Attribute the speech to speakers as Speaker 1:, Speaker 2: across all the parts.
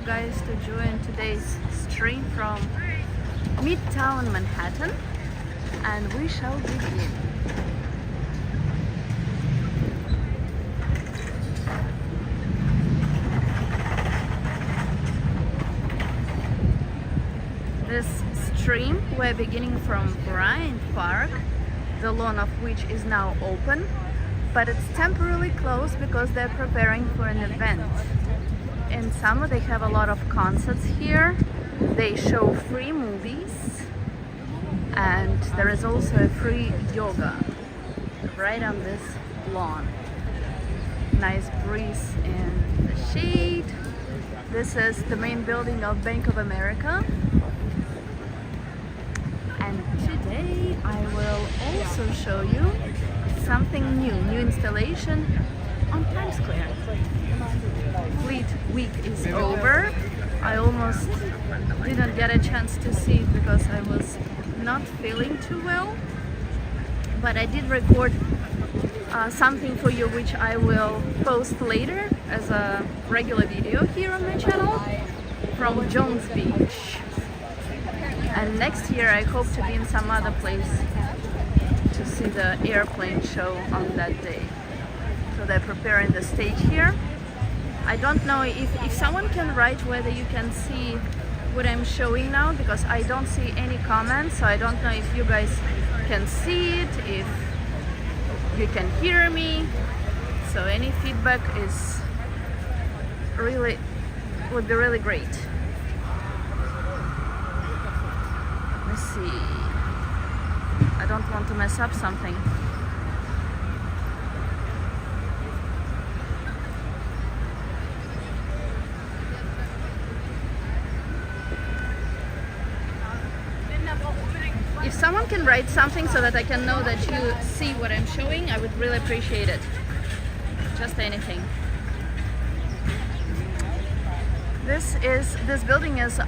Speaker 1: guys to join today's stream from Midtown Manhattan, and we shall begin. This stream, we're beginning from Bryant Park, the lawn of which is now open, but it's temporarily closed because they're preparing for an event. In summer they have a lot of concerts here, they show free movies, and there is also a free yoga right on this lawn. Nice breeze in the shade. This is the main building of Bank of America. And today I will also show you something new installation on Times Square. Fleet Week is over. I almost didn't get a chance to see it because I was not feeling too well, but I did record something for you which I will post later as a regular video here on my channel from Jones Beach. And next year I hope to be in some other place to see the airplane show on that day. So they're preparing the stage here. I don't know if someone can write whether you can see what I'm showing now, because I don't see any comments, so I don't know if you guys can see it, if you can hear me. So any feedback would be really great. Let's see. I don't want to mess up something. If someone can write something so that I can know that you see what I'm showing, I would really appreciate it. Just anything. This building is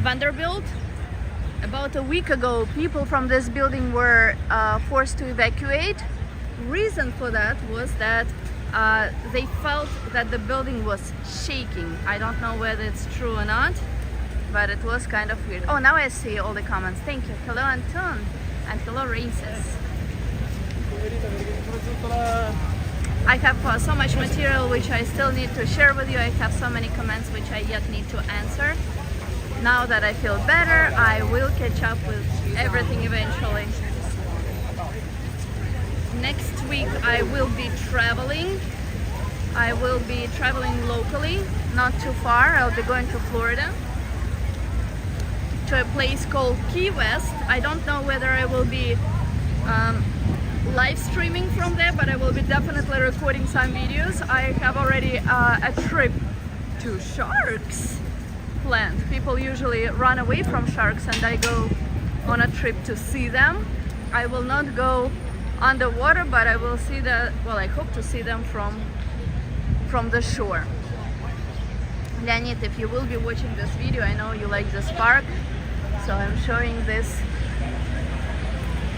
Speaker 1: Vanderbilt. About a week ago, people from this building were forced to evacuate. Reason for that was that they felt that the building was shaking. I don't know whether it's true or not, but it was kind of weird. Oh, now I see all the comments. Thank you. Hello, Anton, and hello, Races. I have so much material which I still need to share with you. I have so many comments which I yet need to answer. Now that I feel better, I will catch up with everything eventually. Next week I will be traveling. I will be traveling locally, not too far. I'll be going to Florida, to a place called Key West. I don't know whether I will be live streaming from there, but I will be definitely recording some videos. I have already a trip to sharks planned. People usually run away from sharks, and I go on a trip to see them. I will not go underwater, but I will see I hope to see them from the shore. Leonid, if you will be watching this video, I know you like this park, so I'm showing this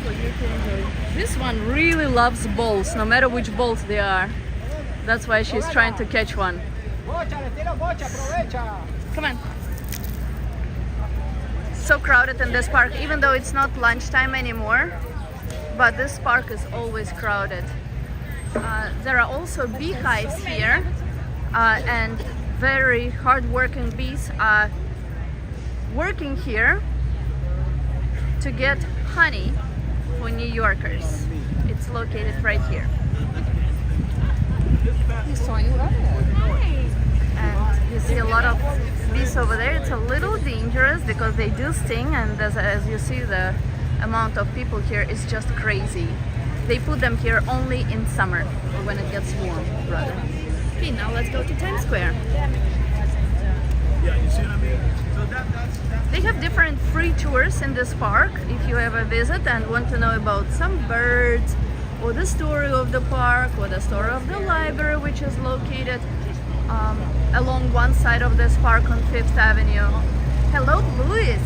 Speaker 1: for you to enjoy. This one really loves balls, no matter which balls they are. That's why she's trying to catch one. Come on. So crowded in this park, even though it's not lunchtime anymore, but this park is always crowded. There are also beehives here, and very hard-working bees are working here to get honey for New Yorkers. It's located right here. And you see a lot of bees over there. It's a little dangerous because they do sting, and as you see, the amount of people here is just crazy. They put them here only in summer, or when it gets warm, rather. Okay, now let's go to Times Square. They have different free tours in this park if you ever visit and want to know about some birds, or the story of the park, or the story of the library, which is located along one side of this park on 5th Avenue. Hello, Louis!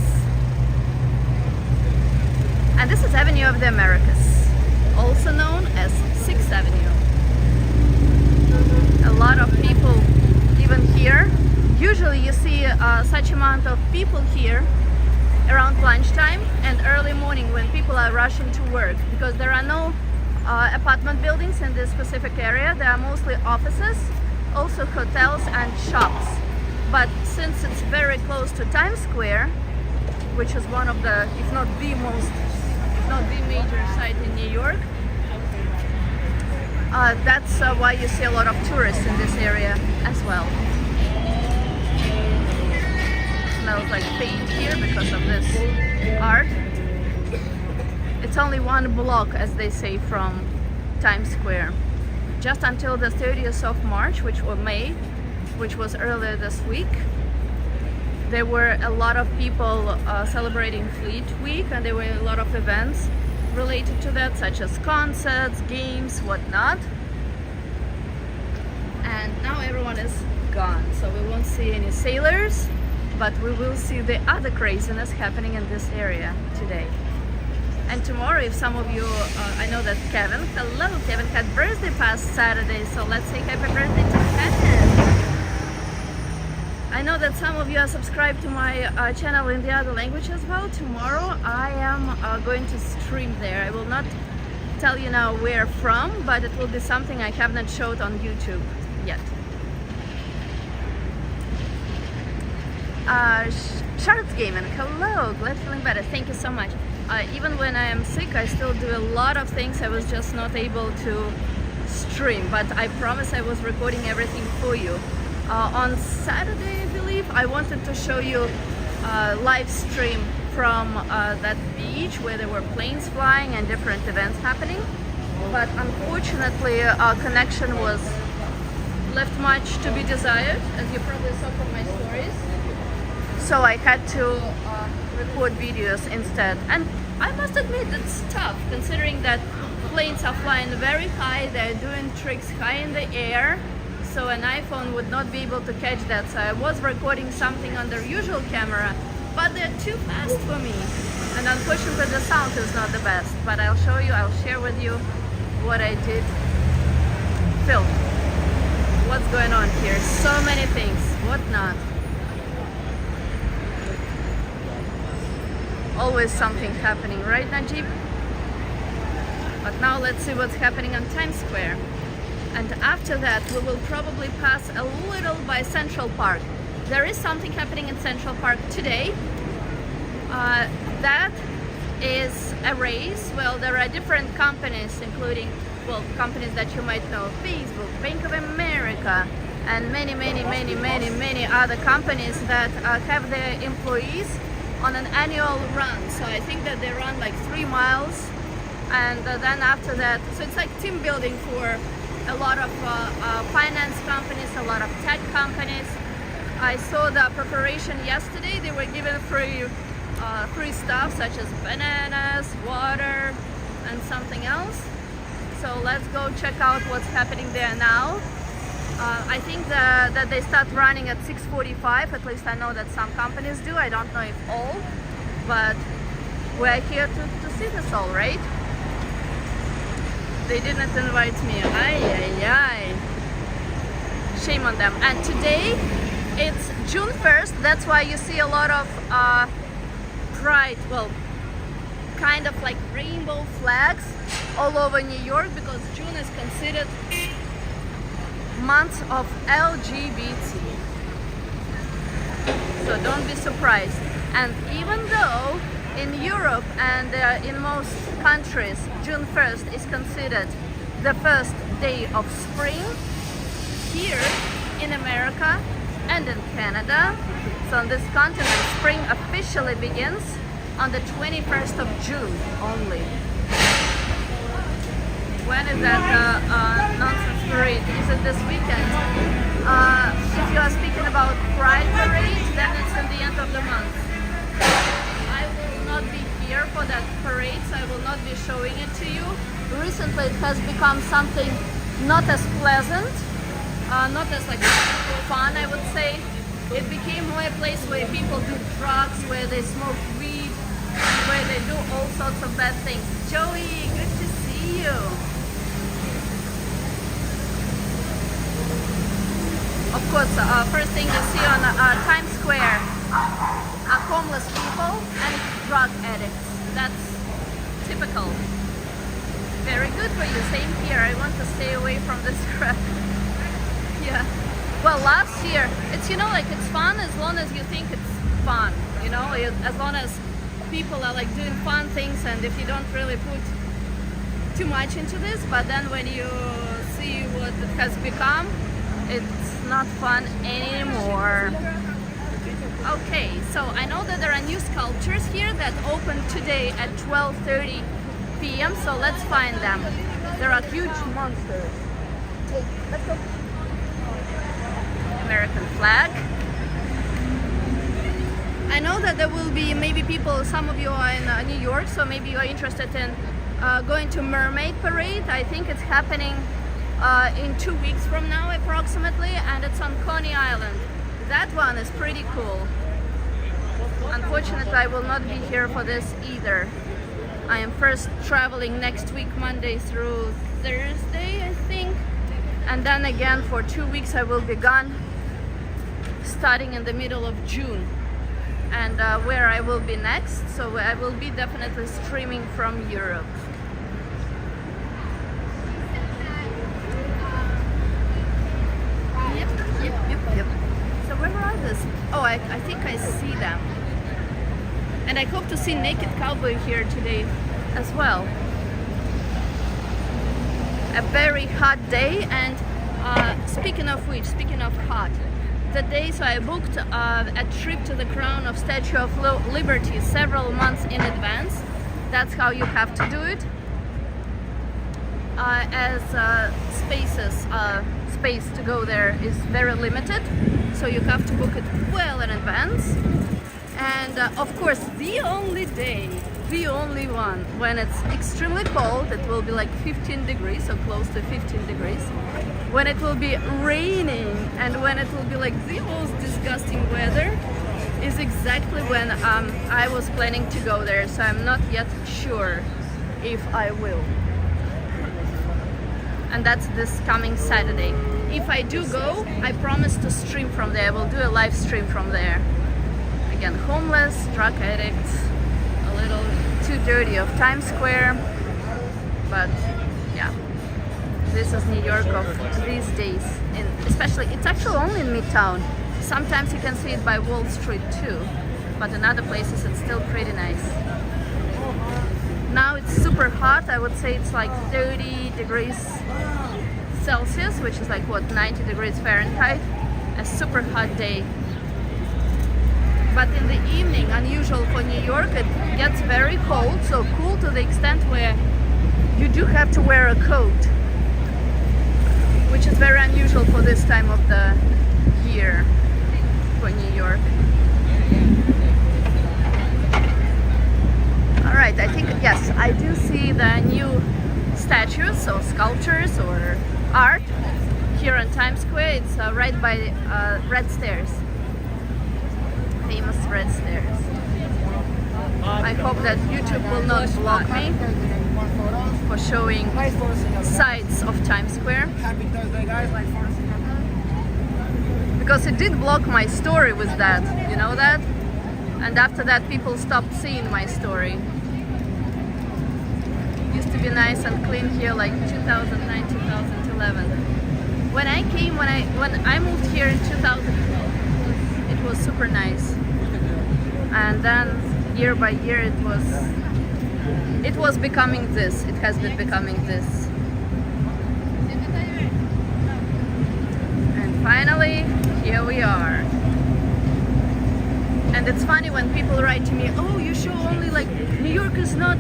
Speaker 1: And this is Avenue of the Americas, also known as 6th Avenue. A lot of people even here. Usually such amount of people here around lunchtime and early morning when people are rushing to work, because there are no apartment buildings in this specific area. There are mostly offices, also hotels and shops. But since it's very close to Times Square, which is one of the, if not the most, if not the major site in New York, that's why you see a lot of tourists in this area as well. Smells like paint here because of this art. It's only one block, as they say, from Times Square. Just until the 30th of March, or May, which was earlier this week, there were a lot of people celebrating Fleet Week, and there were a lot of events related to that, such as concerts, games, whatnot. And now everyone is gone, so we won't see any sailors, but we will see the other craziness happening in this area today. And tomorrow, if some of you, I know that Kevin, hello Kevin, had birthday past Saturday, so let's say happy birthday to Kevin. I know that some of you are subscribed to my channel in the other language as well. Tomorrow I am going to stream there. I will not tell you now where from, but it will be something I have not showed on YouTube yet. Charlotte Gaming, hello, glad feeling better, thank you so much. Even when I am sick, I still do a lot of things. I was just not able to stream, but I promise I was recording everything for you. On Saturday, I believe, I wanted to show you live stream from that beach where there were planes flying and different events happening, but unfortunately our connection was left much to be desired, as you probably saw from my stories. So I had to record videos instead, and I must admit it's tough considering that planes are flying very high, they're doing tricks high in the air, so an iPhone would not be able to catch that. So I was recording something on the usual camera, but they're too fast for me, and unfortunately the sound is not the best. But I'll show you, I'll share with you what I did film. What's going on here? So many things, whatnot. Always something happening, right Najib? But now let's see what's happening on Times Square. And after that we will probably pass a little by Central Park. There is something happening in Central Park today. That is a race. Well, there are different companies, including, well, companies that you might know, Facebook, Bank of America, and many other companies that have their employees on an annual run. So I think that they run like 3 miles, and then after that, so it's like team building for a lot of finance companies, a lot of tech companies. I saw the preparation yesterday. They were given free stuff such as bananas, water, and something else. So let's go check out what's happening there now. I think that they start running at 6:45, at least I know that some companies do. I don't know if all, but we're here to see this all, right? They didn't invite me. Ay. Shame on them. And today it's June 1st, that's why you see a lot of pride, well, kind of like rainbow flags all over New York, because June is considered month of LGBT. So don't be surprised. And even though in Europe and in most countries June 1st is considered the first day of spring, here in America and in Canada, so on this continent, spring officially begins on the 21st of June only. When is that nonsense parade? Is it this weekend? If you are speaking about Pride Parade, then it's in the end of the month. I will not be here for that parade, so I will not be showing it to you. Recently it has become something not as pleasant, not as like fun, I would say. It became more a place where people do drugs, where they smoke weed, where they do all sorts of bad things. Joey, good to see you. Of course, first thing you see on Times Square homeless people and drug addicts. That's typical. Very good for you. Same here. I want to stay away from this crap. Yeah. Well, last year, it's, you know, like, it's fun as long as you think it's fun, you know, as long as people are like doing fun things, and if you don't really put too much into this, but then when you see what it has become, it's not fun anymore. Okay, so I know that there are new sculptures here that opened today at 12:30 p.m. So let's find them. There are huge monsters. Hey, let's go. American flag. I know that there will be maybe people, some of you are in New York, so maybe you are interested in going to Mermaid Parade. I think it's happening in 2 weeks from now approximately, and it's on Coney Island. That one is pretty cool. Unfortunately, I will not be here for this either. I am first traveling next week, Monday through Thursday, I think. And then again for 2 weeks I will be gone, starting in the middle of June. And where I will be next, so I will be definitely streaming from Europe. Yep. So where are these? Oh, I think I see them. And I hope to see Naked Cowboy here today as well. A very hot day, and speaking of which, speaking of hot, the day, so I booked a trip to the Crown of Statue of Liberty several months in advance. That's how you have to do it. As space to go there is very limited, so you have to book it well in advance. And of course, the only day, the only one when it's extremely cold, it will be like 15 degrees, so close to 15 degrees, when it will be raining, and when it will be like the most disgusting weather, is exactly when I was planning to go there. So I'm not yet sure if I will. And that's this coming Saturday. If I do go, I promise to stream from there. I will do a live stream from there. Again, homeless, drug addicts, a little too dirty of Times Square, but yeah, this is New York of these days. Especially, it's actually only in Midtown. Sometimes you can see it by Wall Street too, but in other places it's still pretty nice. Now it's super hot. I would say it's like 30 degrees Celsius, which is like what, 90 degrees Fahrenheit. A super hot day. But in the evening, unusual for New York, it gets very cold, so cool to the extent where you do have to wear a coat, which is very unusual for this time of the year for New York. Alright, I think, yes, I do see the new statues, so sculptures or art here on Times Square. It's right by Red Stairs. Famous Red Stairs. I hope that YouTube will not block me for showing sides of Times Square, because it did block my story with that, you know that? And after that people stopped seeing my story. Used to be nice and clean here like 2009, 2011. When I came, when I moved here in 2012, it was super nice. And then year by year it was becoming this. It has been becoming this. And finally, here we are. And it's funny when people write to me, oh, you show only like New York is not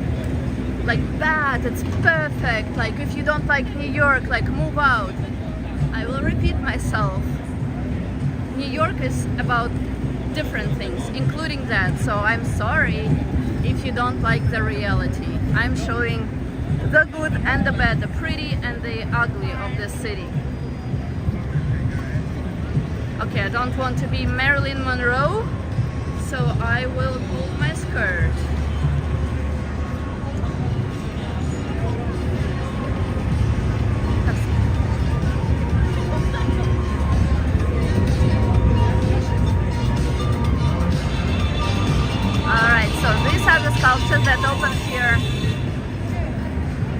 Speaker 1: like bad, it's perfect. Like if you don't like New York, like move out. I will repeat myself. New York is about different things, including that. So I'm sorry if you don't like the reality. I'm showing the good and the bad, the pretty and the ugly of this city. Okay, I don't want to be Marilyn Monroe, so I will pull my skirt. houses that open here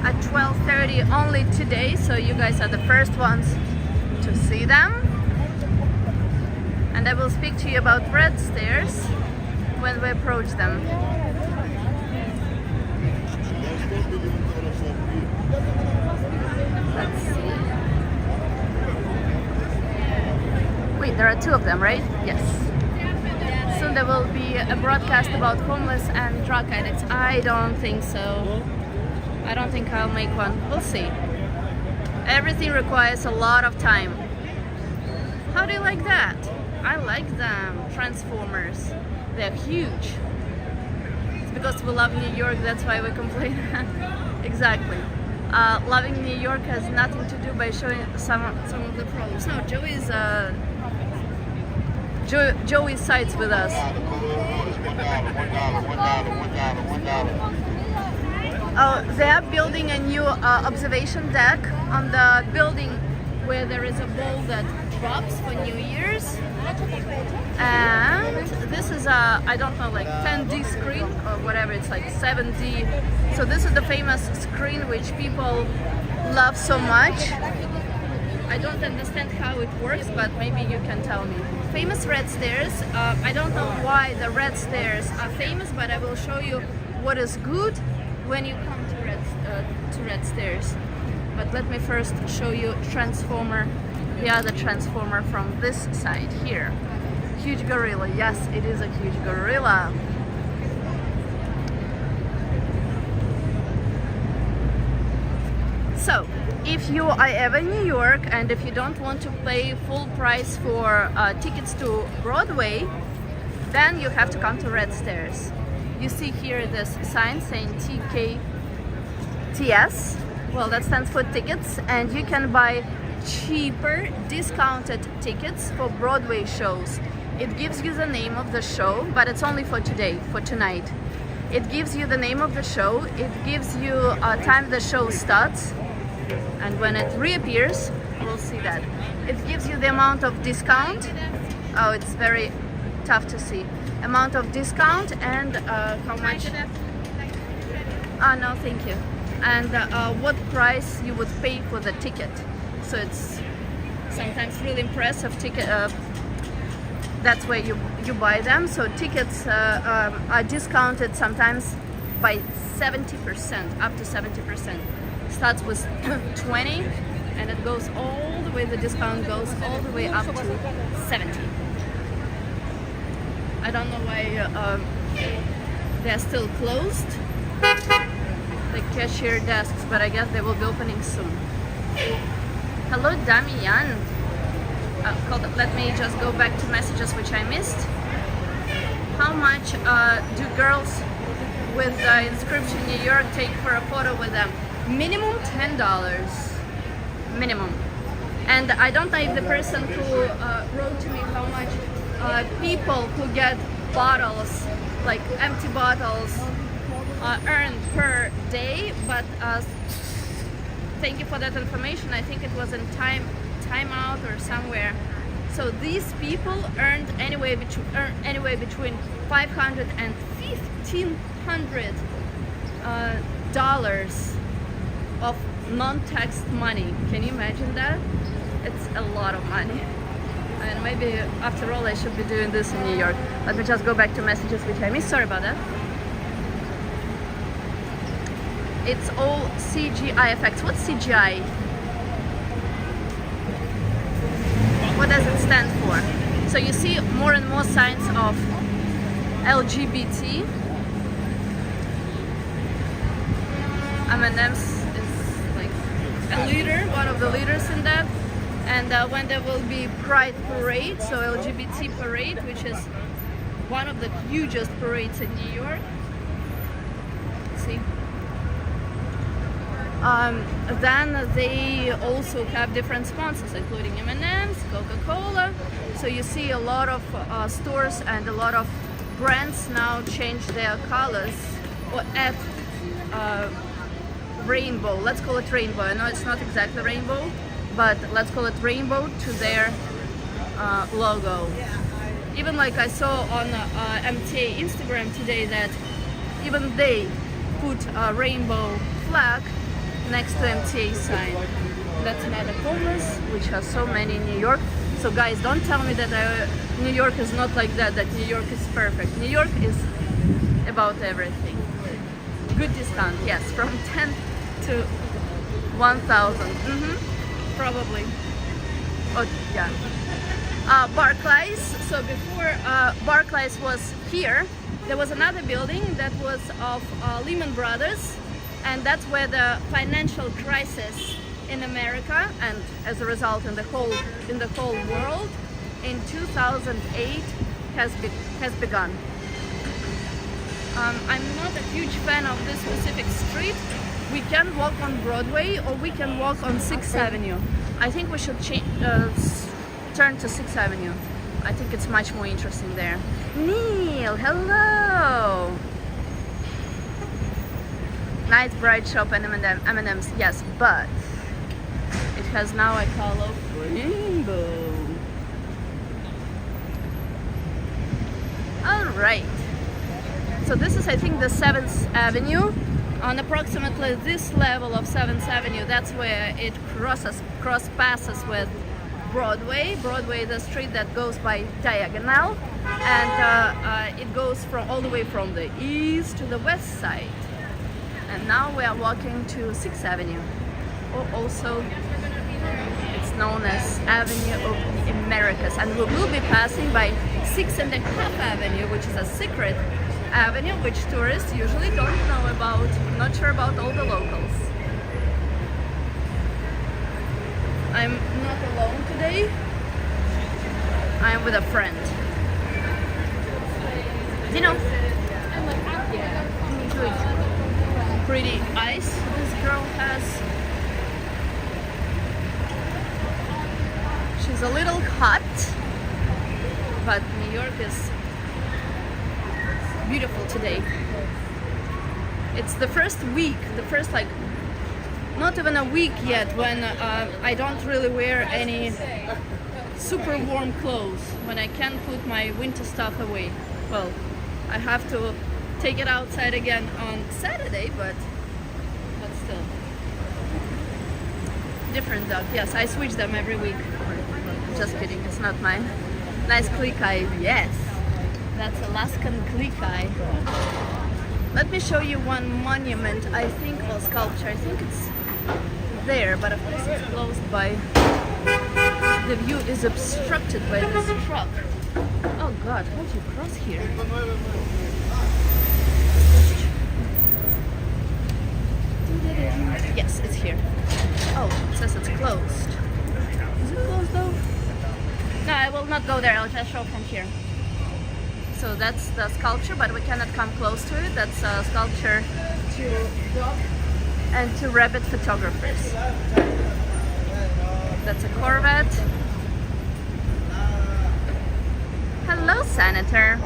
Speaker 1: at 12:30 only today, so you guys are the first ones to see them. And I will speak to you about red stairs when we approach them. Let's see. Wait, there are two of them, right? Yes. Soon there will be a broadcast about homeless and drug addicts. I don't think so. I don't think I'll make one. We'll see. Everything requires a lot of time. How do you like that? I like them. Transformers. They're huge. It's because we love New York, that's why we complain. Exactly. Loving New York has nothing to do by showing some of the problems. No, Joey sides with us. Oh, they are building a new observation deck on the building where there is a ball that drops for New Year's. And this is a, I don't know, like 10D screen or whatever, it's like 7D. So this is the famous screen which people love so much. I don't understand how it works, but maybe you can tell me. Famous red stairs. I don't know why the red stairs are famous, but I will show you what is good when you come to red stairs. But let me first show you transformer, the other transformer from this side here. Huge gorilla. Yes, it is a huge gorilla. So, if you are ever in New York and if you don't want to pay full price for tickets to Broadway, then you have to come to Red Stairs. You see here this sign saying TKTS. Well, that stands for tickets, and you can buy cheaper, discounted tickets for Broadway shows. It gives you the name of the show, but it's only for today, for tonight. It gives you the name of the show, it gives you time the show starts, and when it reappears, we'll see that. It gives you the amount of discount. Oh, it's very tough to see. Amount of discount and how much. Oh, no, thank you. And what price you would pay for the ticket. So it's sometimes really impressive ticket. That's where you buy them. So tickets are discounted sometimes by 70%, up to 70%. Starts with 20, and it goes all the way. The discount goes all the way up to 70. I don't know why they're still closed, the cashier desks, but I guess they will be opening soon. Hello, Damian. Let me just go back to messages which I missed. How much do girls with the inscription New York take for a photo with them? Minimum $10. Minimum. And I don't know if the person who wrote to me how much people who get bottles, like empty bottles, earn per day, but thank you for that information. I think it was in Time Out or somewhere. So these people earned anywhere between $500 and $1,500 dollars of non-taxed money. Can you imagine that? It's a lot of money. And maybe after all I should be doing this in New York. Let me just go back to messages which I missed. Sorry about that. It's all CGI effects. What's CGI? What does it stand for? So you see more and more signs of LGBT. M&M's is like a leader, one of the leaders in that. And when there will be Pride Parade, so LGBT parade, which is one of the hugest parades in New York. See? Then they also have different sponsors, including M&M's, Coca-Cola. So you see a lot of stores and a lot of brands now change their colors or add rainbow. Let's call it rainbow. I know it's not exactly rainbow, but let's call it rainbow to their logo. Even like I saw on MTA Instagram today that even they put a rainbow flag next to MTA sign. That's another homeless, which has so many in New York. So guys, don't tell me that New York is not like that, that New York is perfect. New York is about everything. Good discount, yes, from 10 to 1,000. Probably. Oh, yeah. Barclays. So before Barclays was here, there was another building that was of Lehman Brothers, and that's where the financial crisis in America, and as a result in the whole world, in 2008 has begun. I'm not a huge fan of this specific street. We can walk on Broadway or we can walk on 6th Avenue. I think we should turn to 6th Avenue. I think it's much more interesting there. Neil, hello! Nice bright shop and M&M's, yes, but it has now a color of rainbow. Alright, so this is, I think, the 7th Avenue. On approximately this level of 7th Avenue, that's where it cross passes with Broadway. Broadway is a street that goes by diagonal, and it goes all the way from the east to the west side. And now we are walking to 6th Avenue, or also it's known as Avenue of the Americas, and we will be passing by 6.5 Avenue, which is a secret avenue which tourists usually don't know about. I'm not sure about all the locals. I'm not alone today. I am with a friend. You know, pretty eyes this girl has. She's a little hot, but New York is beautiful today. It's the first week, not even a week yet, when I don't really wear any super warm clothes, when I can put my winter stuff away. Well, I have to take it outside again on Saturday, but still. Different dog. Yes, I switch them every week. Just kidding, it's not mine. Nice click eye, yes. That's Alaskan click eye. Let me show you one monument, I think, or sculpture. I think it's there, but of course it's closed by, the view is obstructed by this truck. Oh God, how do you cross here? Yes, it's here. Oh, it says it's closed. Is it closed though? No, I will not go there, I'll just show from here. So that's the sculpture, but we cannot come close to it. That's a sculpture to dog and to rabbit photographers. That's a Corvette. Hello, Senator.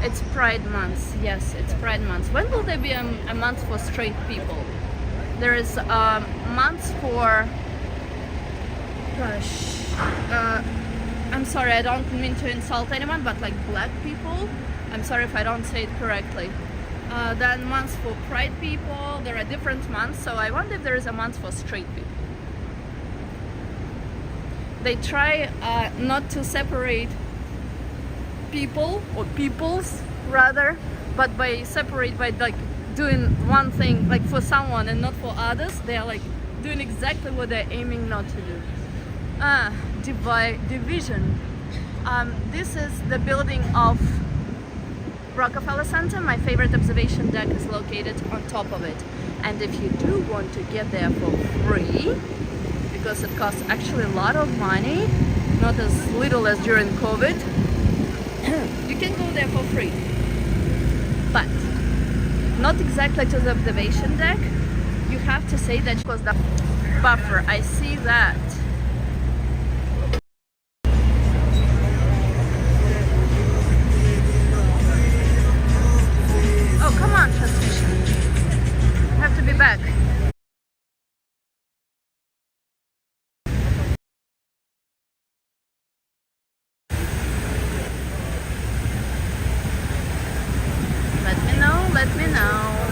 Speaker 1: It's Pride Month. Yes, it's Pride Month. When will there be a month for straight people? There is a month for... Gosh... I'm sorry, I don't mean to insult anyone, but like black people, I'm sorry if I don't say it correctly. Then months for pride people, there are different months, so I wonder if there is a month for straight people. They try not to separate people, or peoples rather, but by like doing one thing like for someone and not for others, they are like doing exactly what they're aiming not to do. Division. This is the building of Rockefeller Center. My favorite observation deck is located on top of it. And if you do want to get there for free, because it costs actually a lot of money, not as little as during COVID, you can go there for free. But not exactly to the observation deck. You have to say that because the buffer, I see that. Back. Let me know let me know.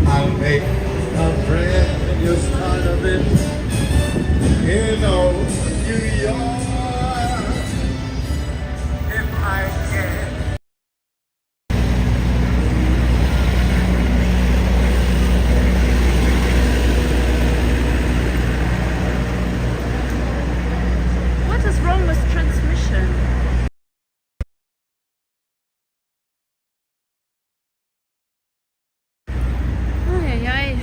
Speaker 2: I'll make a brand new start of it in old New York if I can.
Speaker 1: What is wrong with transmission? Ay, ay.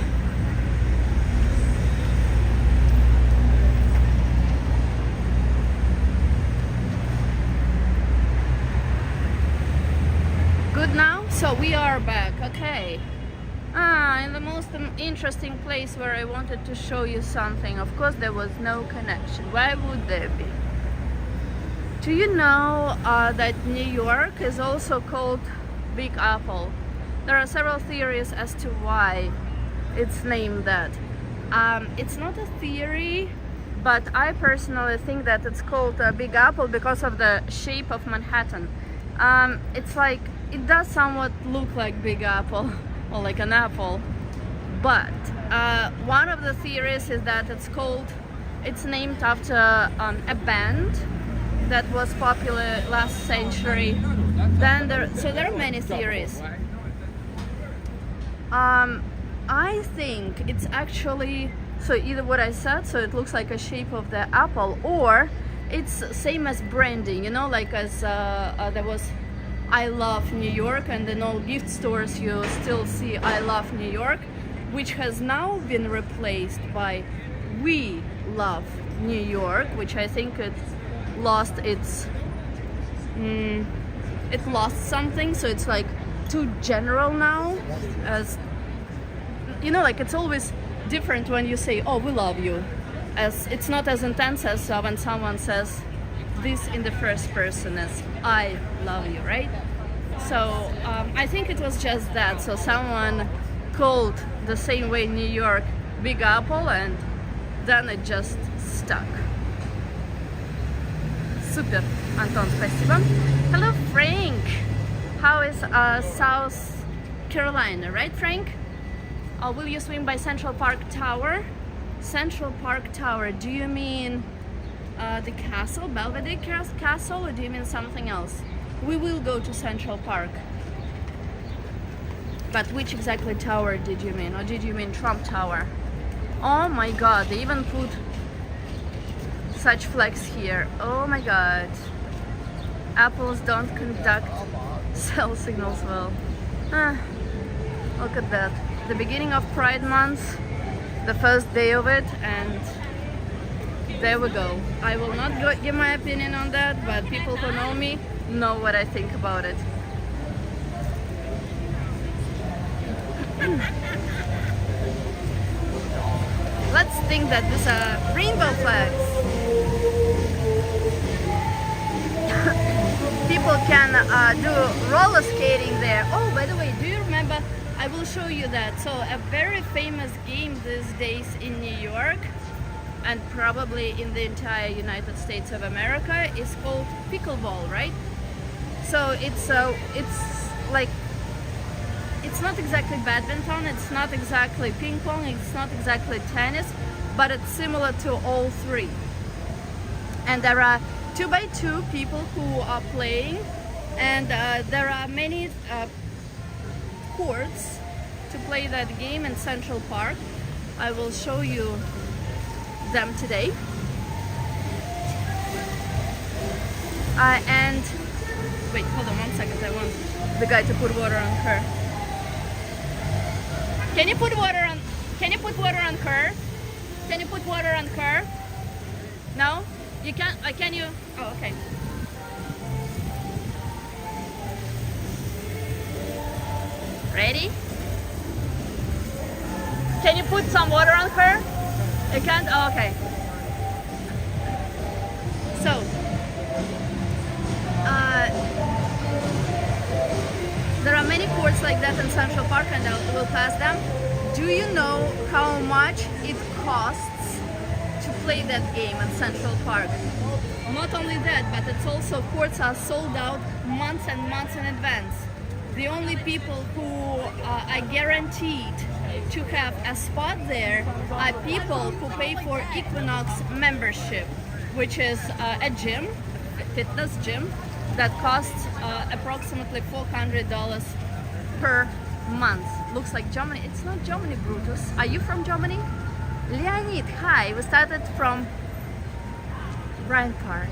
Speaker 1: Good now? So we are back, okay. In the most interesting place where I wanted to show you something. Of course there was no connection. Why would there be? Do you know that New York is also called Big Apple? There are several theories as to why it's named that. It's not a theory, but I personally think that it's called Big Apple because of the shape of Manhattan. It's like, it does somewhat look like Big Apple or like an apple, but one of the theories is that it's named after a band that was popular last century. So there are many theories. I think it's actually, so either what I said, so it looks like a shape of the apple, or it's same as branding, you know, like as there was I Love New York, and in all gift stores you still see I Love New York, which has now been replaced by We Love New York, which I think it lost something, so it's like too general now, as you know, like it's always different when you say, oh, we love you, as it's not as intense as when someone says this in the first person as I love you, right? So I think it was just that, so someone called the same way New York Big Apple, and then it just stuck. Super, Anton, спасибо. Hello, Frank. How is South Carolina, right, Frank? Will you swim by Central Park Tower? Central Park Tower, do you mean the castle, Belvedere Castle, or do you mean something else? We will go to Central Park. But which exactly tower did you mean? Or did you mean Trump Tower? Oh my god, they even put such flags here. Oh my god. Apples don't conduct cell signals well. Look at that. The beginning of Pride Month, the first day of it, and there we go. I will not give my opinion on that, but people who know me know what I think about it. Let's think that these are rainbow flags. People can do roller skating there. Oh, by the way, do you remember? I will show you that. So a very famous game these days in New York, and probably in the entire United States of America, is called pickleball, right? So it's like, it's not exactly badminton, it's not exactly ping pong, it's not exactly tennis, but it's similar to all three. And there are 2x2 people who are playing, and there are many courts to play that game in Central Park. I will show you them today. And wait, hold on 1 second, I want the guy to put water on her. Can you put water on her? Can you put water on her? No? You can't, can you? Oh, okay. Ready? Can you put some water on her? You can't? Oh, okay. courts like that in Central Park, and I will pass them. Do you know how much it costs to play that game in Central Park? Not only that, but it's also courts are sold out months and months in advance. The only people who are guaranteed to have a spot there are people who pay for Equinox membership, which is a gym, a fitness gym, that costs approximately $400 per month. Looks like Germany. It's not Germany, Brutus. Are you from Germany? Leonid, hi. We started from Bryant Park.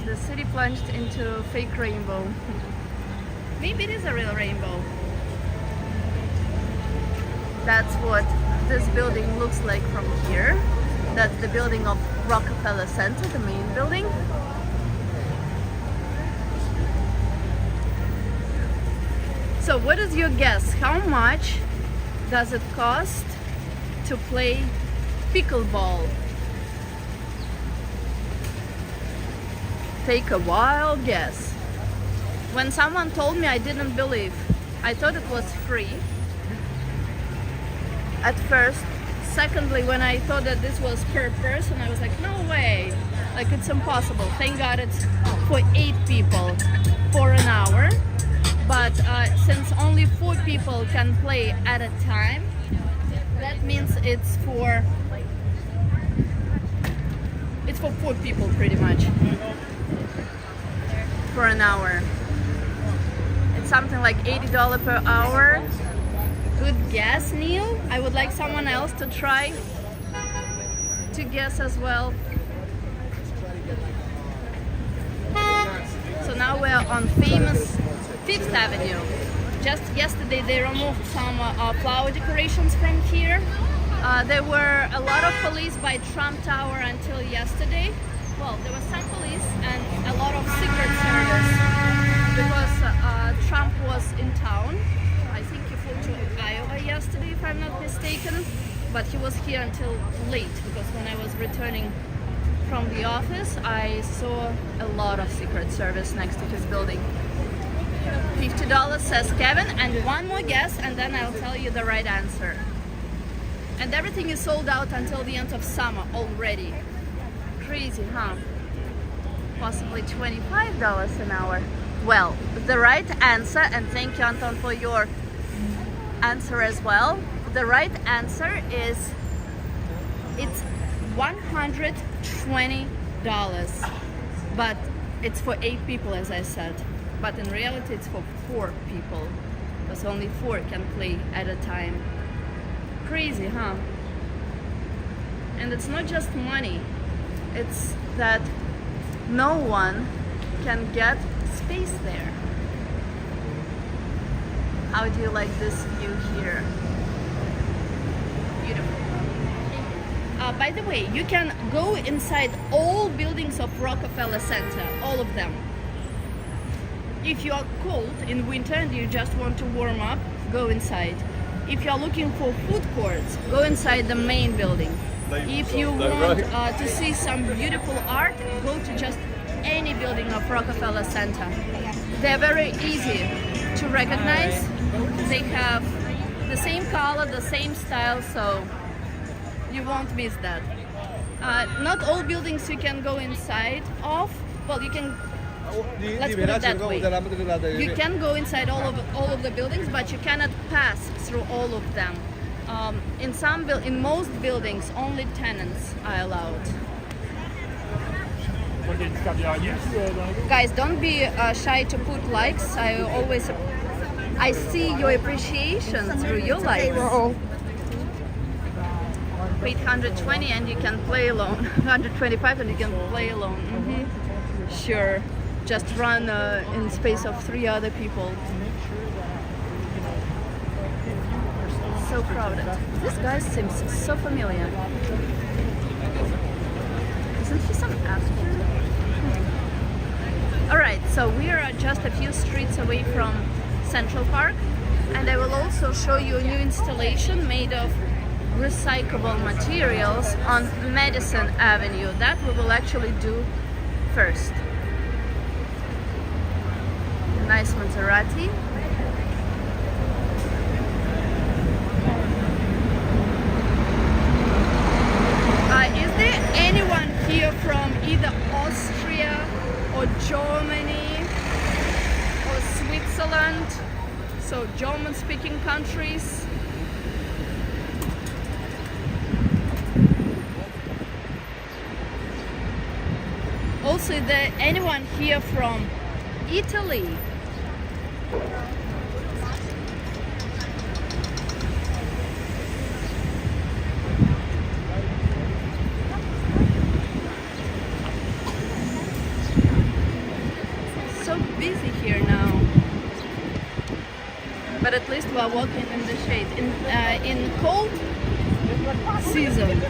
Speaker 1: The city plunged into fake rainbow. Maybe it is a real rainbow. That's what this building looks like from here. That's the building of Rockefeller Center, the main building. So what is your guess? How much does it cost to play pickleball? Take a wild guess. When someone told me, I didn't believe. I thought it was free at first. Secondly, when I thought that this was per person, I was like, no way, like it's impossible. Thank God it's for 8 people for an hour. But since only 4 people can play at a time, that means it's for 4 people pretty much for an hour. It's something like $80 per hour. Good guess, Neil. I would like someone else to try to guess as well. So now we're on famous 5th Avenue. Just yesterday they removed some flower decorations from here. There were a lot of police by Trump Tower until yesterday. Well, there was some police and a lot of Secret Service because Trump was in town. I think he flew to Iowa yesterday, if I'm not mistaken, but he was here until late because when I was returning from the office, I saw a lot of Secret Service next to his building. $50 says Kevin, and one more guess and then I'll tell you the right answer. And everything is sold out until the end of summer already. Crazy, huh? Possibly $25 an hour. Well, the right answer, and thank you Anton for your answer as well. The right answer is it's $120, but it's for 8 people, as I said. But in reality, it's for 4 people, because only 4 can play at a time. Crazy, huh? And it's not just money. It's that no one can get space there. How do you like this view here? Beautiful. By the way, you can go inside all buildings of Rockefeller Center, all of them. If you are cold in winter and you just want to warm up, go inside. If you are looking for food courts, go inside the main building. If you want to see some beautiful art, go to just any building of Rockefeller Center. They're very easy to recognize. They have the same color, the same style, so you won't miss that. Not all buildings you can go inside of. Well, you can. Let's put it that way. You can go inside all of the buildings, but you cannot pass through all of them. In most buildings, only tenants are allowed. Guys, don't be shy to put likes. I see your appreciation through your likes. Pay 120 and you can play alone. 125 and you can play alone. Sure. Just run in space of 3 other people. So crowded. This guy seems so familiar. Isn't he some actor? Alright, so we are just a few streets away from Central Park, and I will also show you a new installation made of recyclable materials on Madison Avenue. That we will actually do first. Nice Maserati. or Germany or Switzerland, so German-speaking countries. Also, is there anyone here from Italy? So busy here now, but at least we're walking in the shade. In cold season,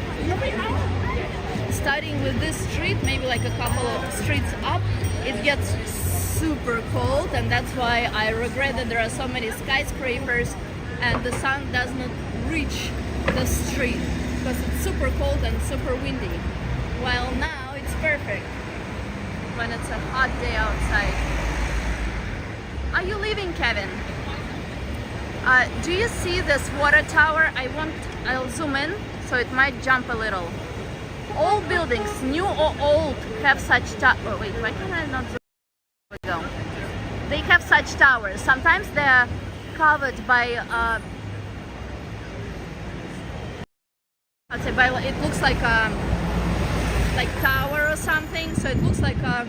Speaker 1: starting with this street, maybe like a couple of streets up, it gets super cold, and that's why I regret that there are so many skyscrapers and the sun does not reach the street because it's super cold and super windy. While now it's perfect when it's a hot day outside. Are you leaving, Kevin? Do you see this water tower? I'll zoom in so it might jump a little. All buildings, new or old, have such oh wait, why can I not zoom? Go. They have such towers. Sometimes they're covered by I'd say by, it looks like a tower or something, so it looks like a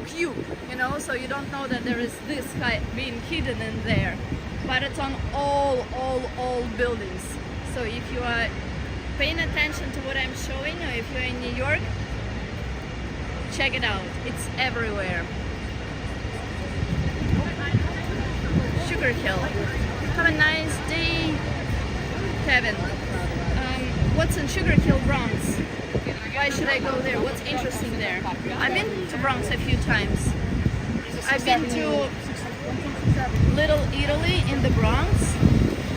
Speaker 1: cube, you know, so you don't know that there is this guy being hidden in there, but it's on all buildings. So if you are paying attention to what I'm showing, or if you're in New York, check it out. It's everywhere. Sugar Hill. Have a nice day, Kevin. What's in Sugar Hill, Bronx? Why should I go there? What's interesting there? I've been to Bronx a few times. I've been to Little Italy in the Bronx.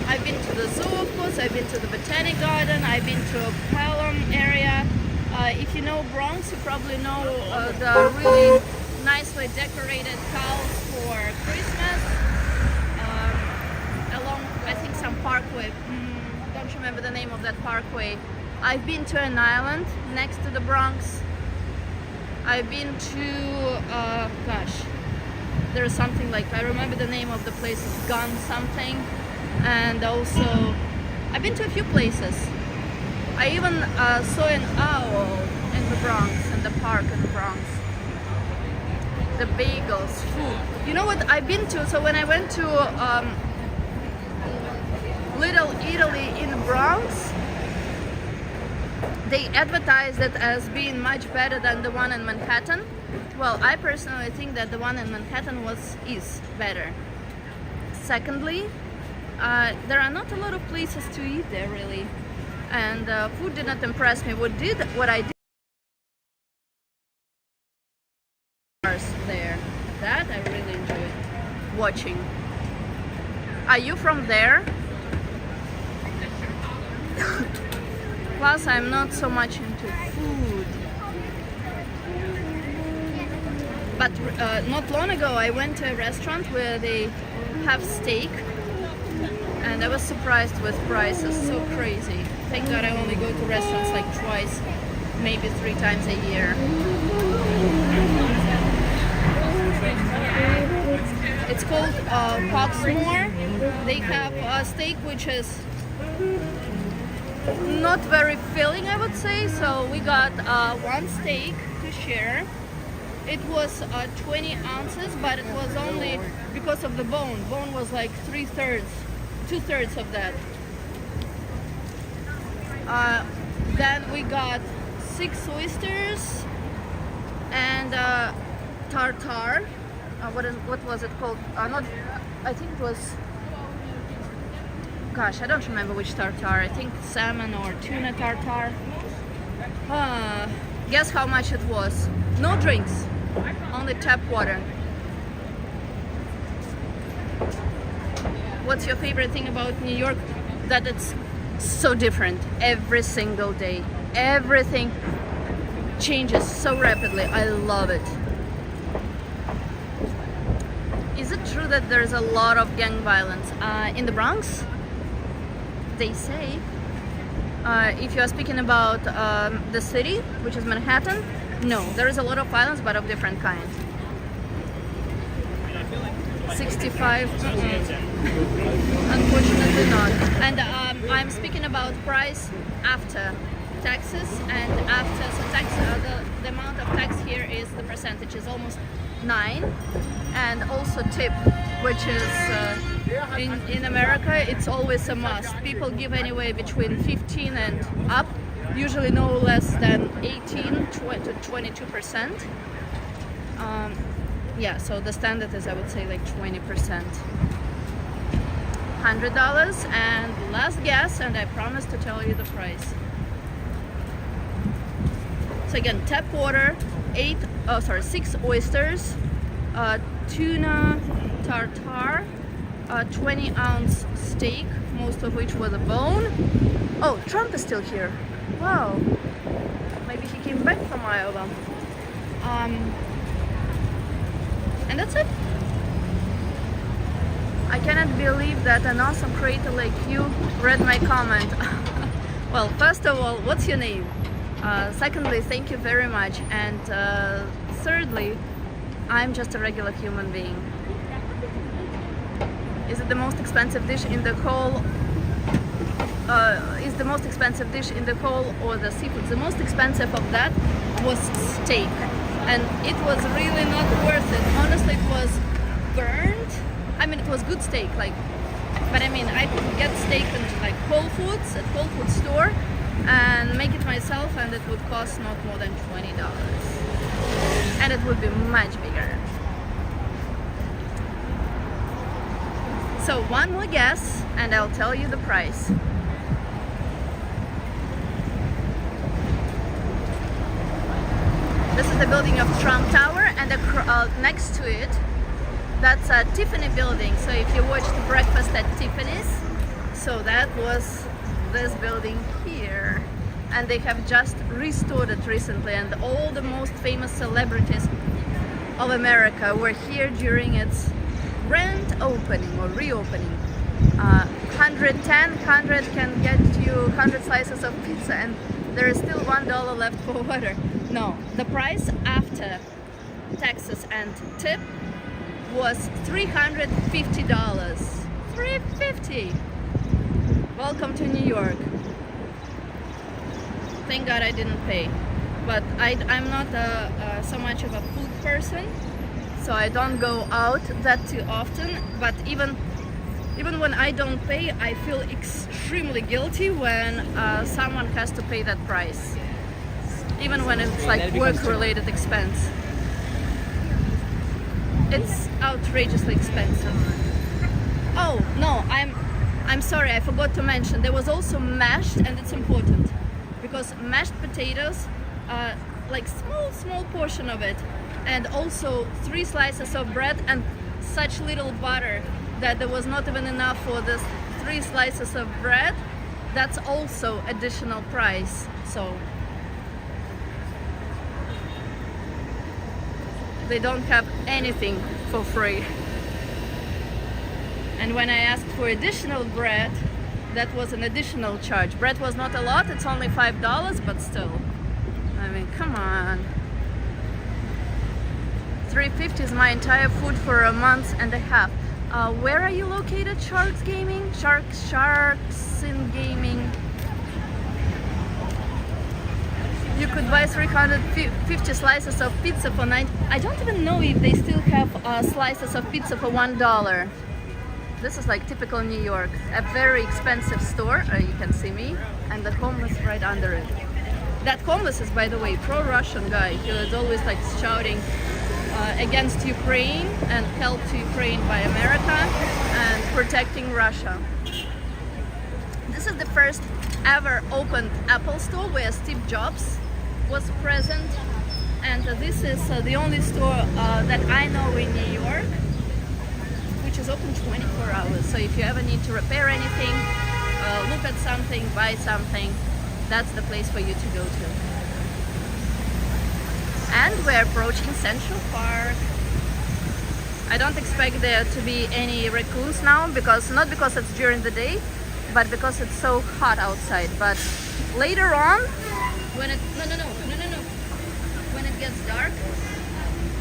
Speaker 1: I've been to the zoo, of course. I've been to the Botanic Garden. I've been to Pelham area. If you know Bronx, you probably know the really nicely decorated cows for Christmas. Along, I think, some parkway. Don't remember the name of that parkway. I've been to an island next to the Bronx. I've been to, gosh, there's something like, I remember the name of the place is Gun something. And also, I've been to a few places. I even saw an owl in the Bronx, in the park in the Bronx. The bagels, food. You know what I've been to? So when I went to Little Italy in Bronx, they advertised it as being much better than the one in Manhattan. Well, I personally think that the one in Manhattan is better. Secondly, there are not a lot of places to eat there really, and food did not impress me. What I did there, that I really enjoyed watching. Are you from there? Plus, I'm not so much into food. But not long ago, I went to a restaurant where they have steak, and I was surprised with prices. So crazy. Thank God I only go to restaurants like twice, maybe 3 times a year. It's called Coxmore. They have a steak which is not very filling, I would say. So we got one steak to share. It was 20 ounces, but it was only because of the bone. Bone was like 2/3 of that. Then we got 6 oysters and tartare. What was it called? I think it was, gosh, I don't remember which tartare. I think salmon or tuna tartare. Guess how much it was? No drinks, only tap water. What's your favorite thing about New York? That it's so different every single day. Everything changes so rapidly. I love it. Is it true that there's a lot of gang violence in the Bronx? They say. If you are speaking about the city, which is Manhattan, No, there is a lot of violence, but of different kind. 65. Unfortunately not. And I'm speaking about price after taxes and after, so tax, the amount of tax here is, the percentage is almost 9, and also tip, which is in America it's always a must. People give anyway between 15 and up, usually no less than 18 to 22%. Yeah, so the standard is, I would say, like 20%. $100, and last guess, and I promise to tell you the price. So again, tap water, 6 oysters, tuna tartare, 20-ounce steak, most of which was a bone. Oh, Trump is still here. Wow. Maybe he came back from Iowa. And that's it. I cannot believe that an awesome creator like you read my comment. Well, first of all, what's your name? Secondly, thank you very much. And thirdly, I'm just a regular human being. Is it the most expensive dish in the whole? Is the most expensive dish in the whole or the seafood? The most expensive of that was steak, and it was really not worth it. Honestly, it was burnt. I mean, it was good steak, like, but I mean, I could get steak in like Whole Foods, at Whole Foods store, and make it myself, and it would cost not more than $20, and it would be much bigger. So one more guess, and I'll tell you the price. This is the building of Trump Tower, and next to it, that's a Tiffany building. So if you watched Breakfast at Tiffany's, so that was this building here. And they have just restored it recently, and all the most famous celebrities of America were here during its grand opening or reopening. 100 can get you 100 slices of pizza, and there is still $1 left for water. No, the price after taxes and tip was $350. $350. Welcome to New York. Thank God I didn't pay, but I'm not so much of a food person, so I don't go out that too often. But even when I don't pay, I feel extremely guilty when someone has to pay that price, even when it's like work-related expense. It's outrageously expensive. Oh no, I'm sorry, I forgot to mention there was also mashed, and it's important because mashed potatoes, like small portion of it, and also 3 slices of bread and such little butter that there was not even enough for this 3 slices of bread. That's also additional price. So they don't have anything for free. And when I asked for additional bread, that was an additional charge. Bread was not a lot, it's only $5, but still, I mean, come on. $350 is my entire food for a month and a half. Where are you located, Sharks Gaming? Sharks in Gaming. You could buy 350 slices of pizza for $9. I don't even know if they still have slices of pizza for $1. This is like typical New York, a very expensive store. You can see me, and the homeless right under it. That homeless is, by the way, pro-Russian guy. He was always like shouting against Ukraine and help to Ukraine by America and protecting Russia. This is the first ever opened Apple store where Steve Jobs was present, and this is the only store that I know in New York which is open 24 hours. So if you ever need to repair anything, look at something, buy something, that's the place for you to go to. And we're approaching Central Park. I don't expect there to be any raccoons now, not because it's during the day, but because it's so hot outside. But later on, when it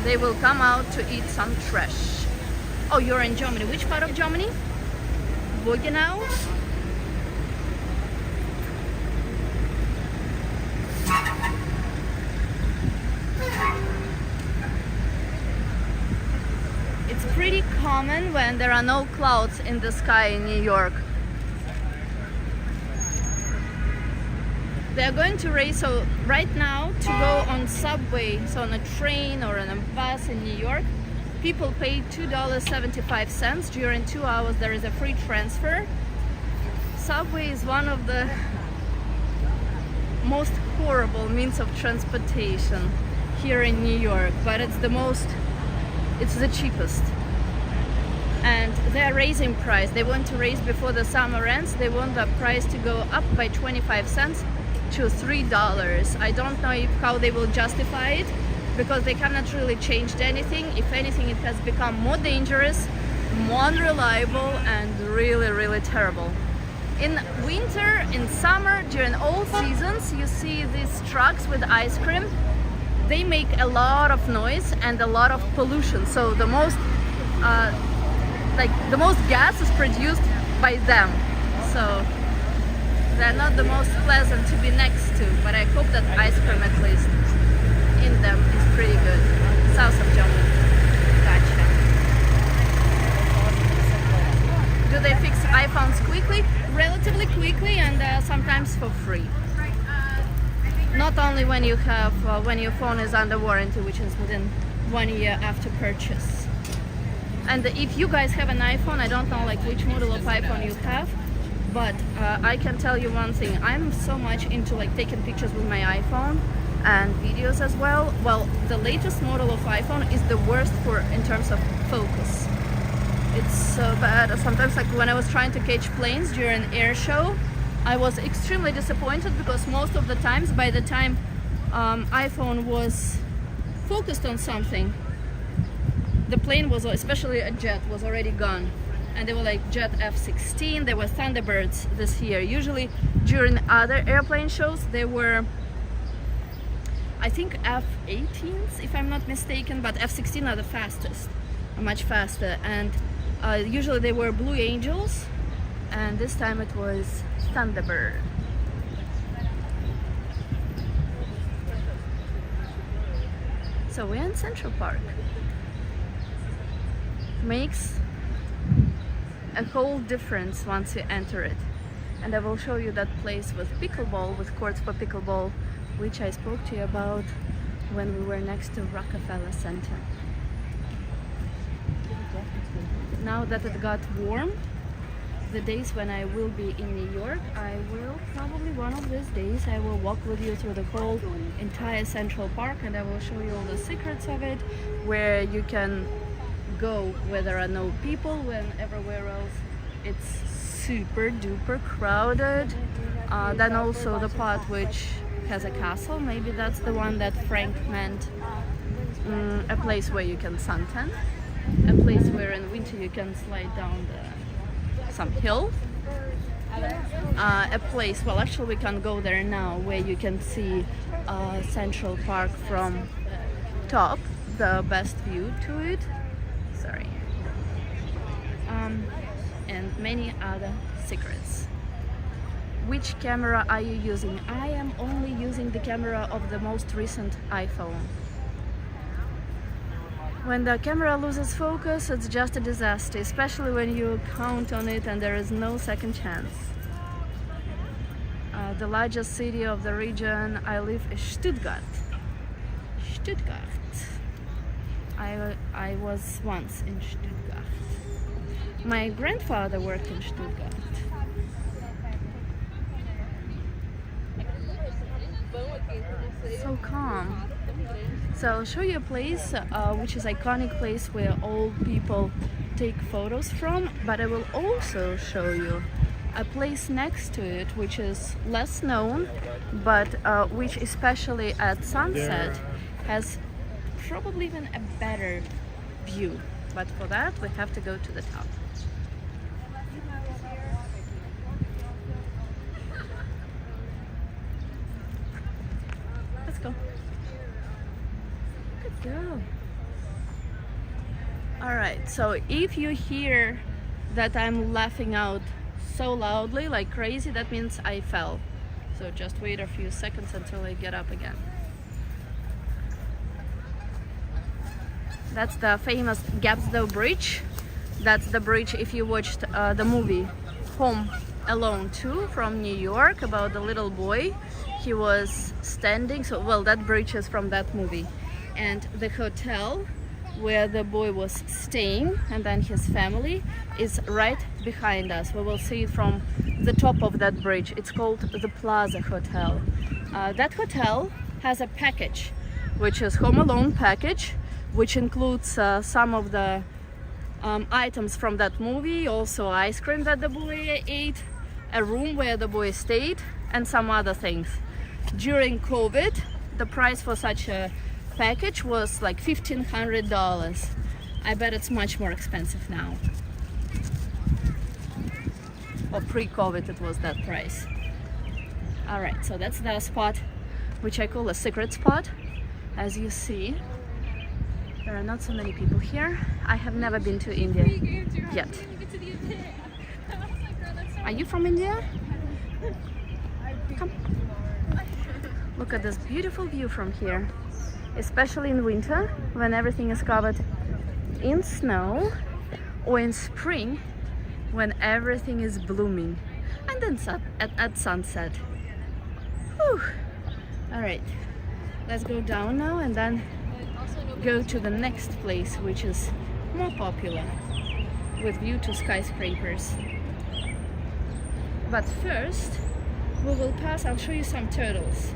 Speaker 1: they will come out to eat some trash. Oh, you're in Germany. Which part of Germany? Bogenau? It's pretty common when there are no clouds in the sky in New York. They're going to raise, so right now to go on subway, so on a train or on a bus in New York, people pay $2.75. During 2 hours there is a free transfer. Subway is one of the most horrible means of transportation here in New York, but it's the cheapest. And they're raising price. They want to raise before the summer ends. They want the price to go up by 25 cents to $3. I don't know how they will justify it, because they cannot really change anything. If anything, it has become more dangerous, more unreliable, and really terrible. In winter, in summer, during all seasons, you see these trucks with ice cream. They make a lot of noise and a lot of pollution. So the most gas is produced by them. So they're not the most pleasant to be next to, but I hope that ice cream, at least in them, is pretty good. South of Germany. Gotcha. Do they fix iPhones quickly? Relatively quickly, and sometimes for free. Not only when you have when your phone is under warranty, which is within 1 year after purchase. And if you guys have an iPhone, I don't know like which model of iPhone you have, but I can tell you one thing. I'm so much into like taking pictures with my iPhone and videos as well. Well, the latest model of iPhone is the worst in terms of focus. It's so bad. Sometimes, like when I was trying to catch planes during air show, I was extremely disappointed, because most of the times, by the time iPhone was focused on something, the plane was, especially a jet, was already gone. And they were like Jet F-16, there were Thunderbirds this year. Usually during other airplane shows, they were, I think, F-18s, if I'm not mistaken, but F-16 are the fastest, much faster. And usually they were Blue Angels, and this time it was Thunderbird. So we're in Central Park. Makes a whole difference once you enter it. And I will show you that place with pickleball, with courts for pickleball, which I spoke to you about when we were next to Rockefeller Center. Now that it got warm, the days when I will be in New York, I will probably one of these days I will walk with you through the whole entire Central Park, and I will show you all the secrets of it, where you can go where there are no people, when everywhere else it's super duper crowded. Then also the part which has a castle, maybe that's the one that Frank meant, a place where you can suntan, a place where in winter you can slide down some hill, a place, well actually we can go there now, where you can see Central Park from top, the best view to it, sorry, and many other secrets. Which camera are you using? I am only using the camera of the most recent iPhone. When the camera loses focus, it's just a disaster, especially when you count on it and there is no second chance. The largest city of the region I live is Stuttgart. Stuttgart. I was once in Stuttgart. My grandfather worked in Stuttgart. So calm. So I'll show you a place which is iconic place where old people take photos from, but I will also show you a place next to it which is less known, but which especially at sunset has probably even a better view. But for that we have to go to the top. Let's go. Let's go. Alright, so if you hear that I'm laughing out so loudly, like crazy, that means I fell. So just wait a few seconds until I get up again. That's the famous Gatsby Bridge. That's the bridge if you watched the movie Home Alone 2 from New York about the little boy. He was standing, so well, that bridge is from that movie. And the hotel where the boy was staying and then his family is right behind us. We will see it from the top of that bridge. It's called the Plaza Hotel. That hotel has a package, which is Home Alone package, which includes some of the items from that movie, also ice cream that the boy ate, a room where the boy stayed, and some other things. During COVID, the price for such a package was like $1,500. I bet it's much more expensive now. Or pre-COVID it was that price. Alright, so that's the spot which I call a secret spot. As you see, there are not so many people here. I have never been to India yet. Are you from India? Come. Look at this beautiful view from here. Especially in winter, when everything is covered in snow, or in spring, when everything is blooming, and then at sunset. Whew. All right, let's go down now and then go to the next place, which is more popular, with view to skyscrapers. But first, we will pass, I'll show you some turtles.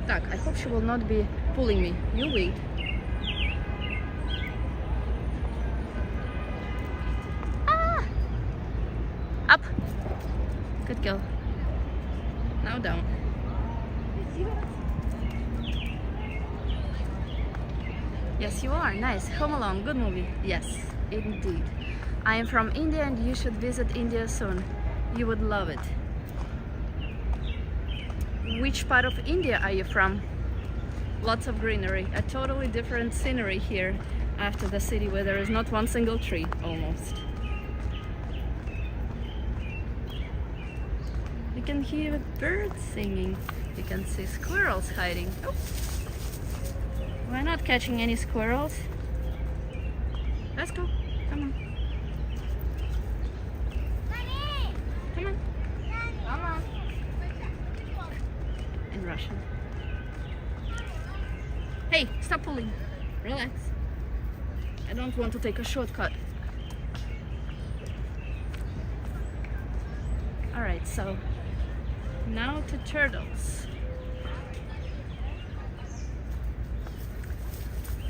Speaker 1: Так, I hope she will not be pulling me. You wait. Ah! Up. Good girl. Now down. Yes, you are. Nice. Home Alone. Good movie. Yes, indeed. I am from India and you should visit India soon. You would love it. Which part of India are you from? Lots of greenery, a totally different scenery here after the city where there is not one single tree, almost. You can hear birds singing, you can see squirrels hiding. Oh. We're not catching any squirrels. Let's go, come on. Come on. Come on. In Russian. Hey, stop pulling. Relax. I don't want to take a shortcut. Alright, so now to turtles.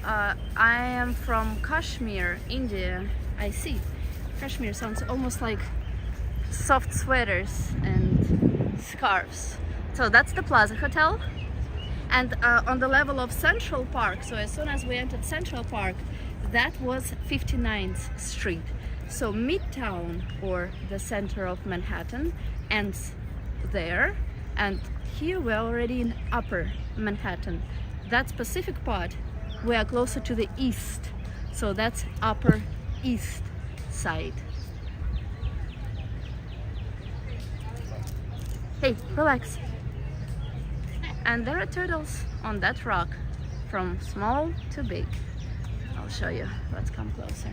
Speaker 1: I am from Kashmir, India. I see. Kashmir sounds almost like soft sweaters and scarves. So that's the Plaza Hotel, and on the level of Central Park, so as soon as we entered Central Park, that was 59th Street. So Midtown, or the center of Manhattan, ends there, and here we're already in Upper Manhattan. That specific part, we are closer to the east, so that's Upper East Side. Hey, relax. And there are turtles on that rock, from small to big. I'll show you. Let's come closer.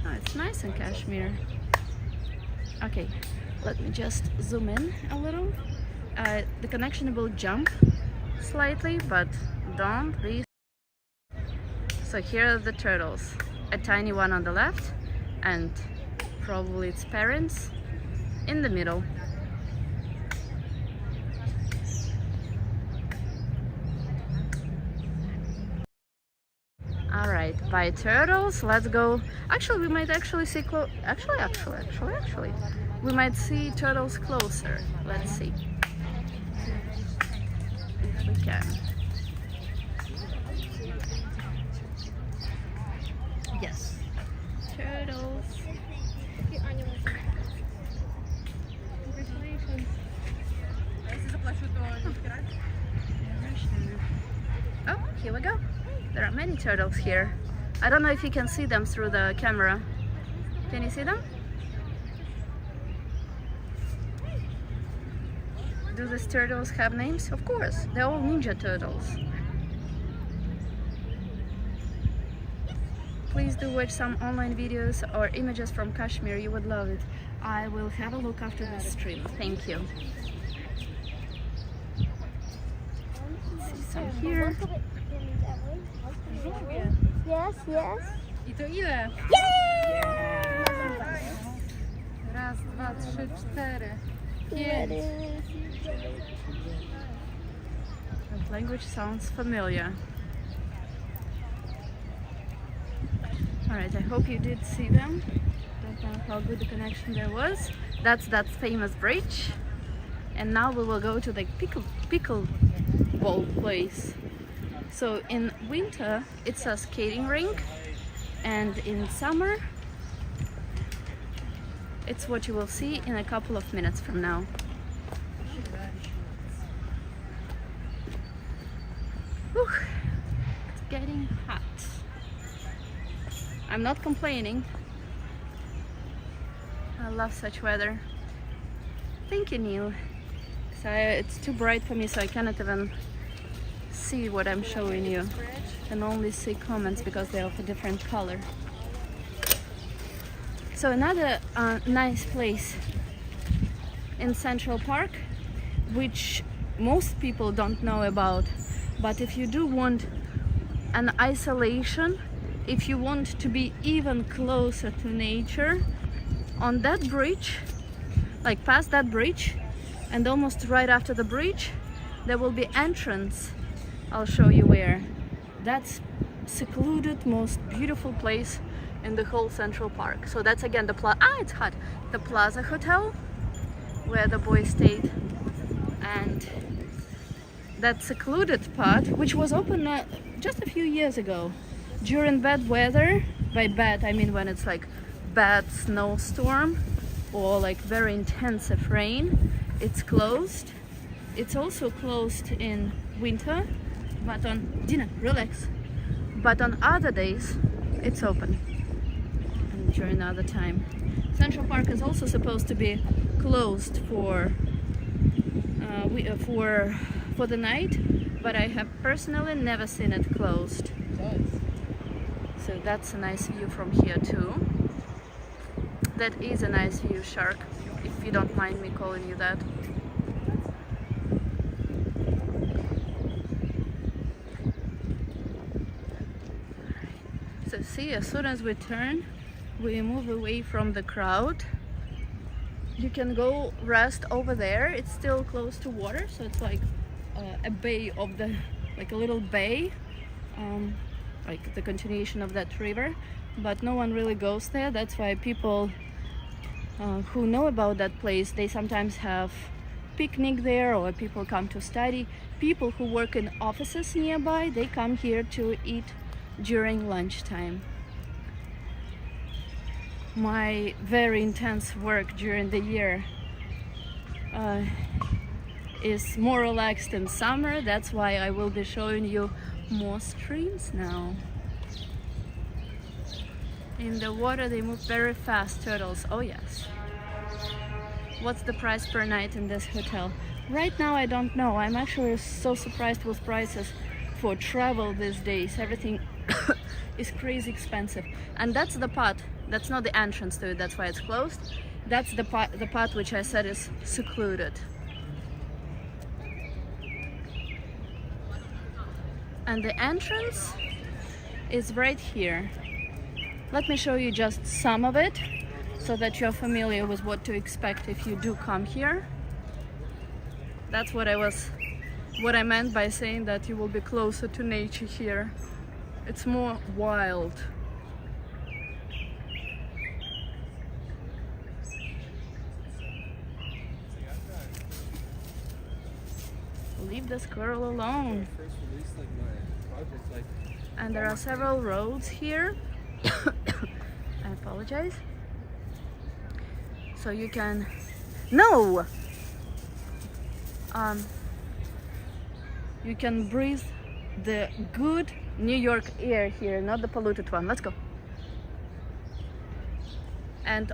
Speaker 1: Oh, it's nice in Kashmir. Okay, let me just zoom in a little. The connection will jump slightly, but don't be. So here are the turtles. A tiny one on the left, and probably its parents in the middle. All right, by turtles, let's go. Actually, we might actually see actually, we might see turtles closer. Let's see if we can. Yes, turtles. here we go. There are many turtles here. I don't know if you can see them through the camera. Can you see them? Do these turtles have names? Of course, they're all Ninja Turtles. Please do watch some online videos or images from Kashmir, you would love it. I will have a look after this stream. Thank you. Let's see some here.
Speaker 3: Yes, yes.
Speaker 4: I to ile?
Speaker 3: Yeah!
Speaker 4: Raz, dwa, trzy, cztery, pięć.
Speaker 1: That language sounds familiar. Alright, I hope you did see them. Don't know how good the connection there was. That's that famous bridge. And now we will go to the pickleball place. So in winter it's a skating rink, and in summer it's what you will see in a couple of minutes from now. Whew, it's getting hot. I'm not complaining. I love such weather. Thank you, Neil. So it's too bright for me, so I cannot even see what I'm showing you. I can only see comments because they're of a different color. So another nice place in Central Park, which most people don't know about, but if you do want an isolation, if you want to be even closer to nature, on that bridge, like past that bridge, and almost right after the bridge, there will be entrance. I'll show you where. That's secluded, most beautiful place in the whole Central Park. So that's again the it's hot. The Plaza Hotel, where the boys stayed, and that secluded part, which was open just a few years ago. During bad weather, by bad I mean when it's like bad snowstorm or like very intensive rain, it's closed. It's also closed in winter, but on relax. But on other days, it's open. And during other time, Central Park is also supposed to be closed for the night, but I have personally never seen it closed. So that's a nice view from here too. That is a nice view, Shark, if you don't mind me calling you that. So see, as soon as we turn, we move away from the crowd. You can go rest over there. It's still close to water, so it's like a bay of the, like a little bay, like the continuation of that river, but no one really goes there. That's why people who know about that place, they sometimes have picnic there, or people come to study. People who work in offices nearby, they come here to eat during lunchtime. My very intense work during the year is more relaxed in summer. That's why I will be showing you more streams now. In the water they move very fast, turtles. Oh yes. What's the price per night in this hotel? Right now I don't know. I'm actually so surprised with prices for travel these days. Everything is crazy expensive. And that's the part, that's not the entrance to it, that's why it's closed. That's the part which I said is secluded. And the entrance is right here. Let me show you just some of it so that you're familiar with what to expect if you do come here. That's what I meant by saying that you will be closer to nature here. It's more wild. Leave the squirrel alone. And there are several roads here. I apologize. So you can... No! You can breathe the good New York air here, not the polluted one. Let's go. And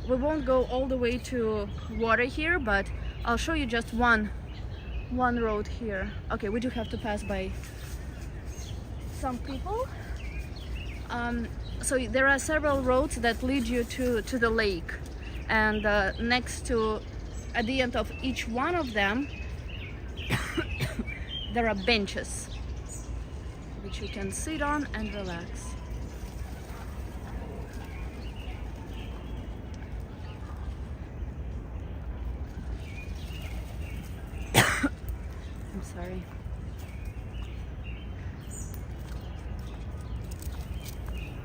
Speaker 1: we won't go all the way to water here, but I'll show you just one road here. Okay, we do have to pass by some people. So there are several roads that lead you to the lake, and next to, at the end of each one of them, there are benches which you can sit on and relax. I'm sorry.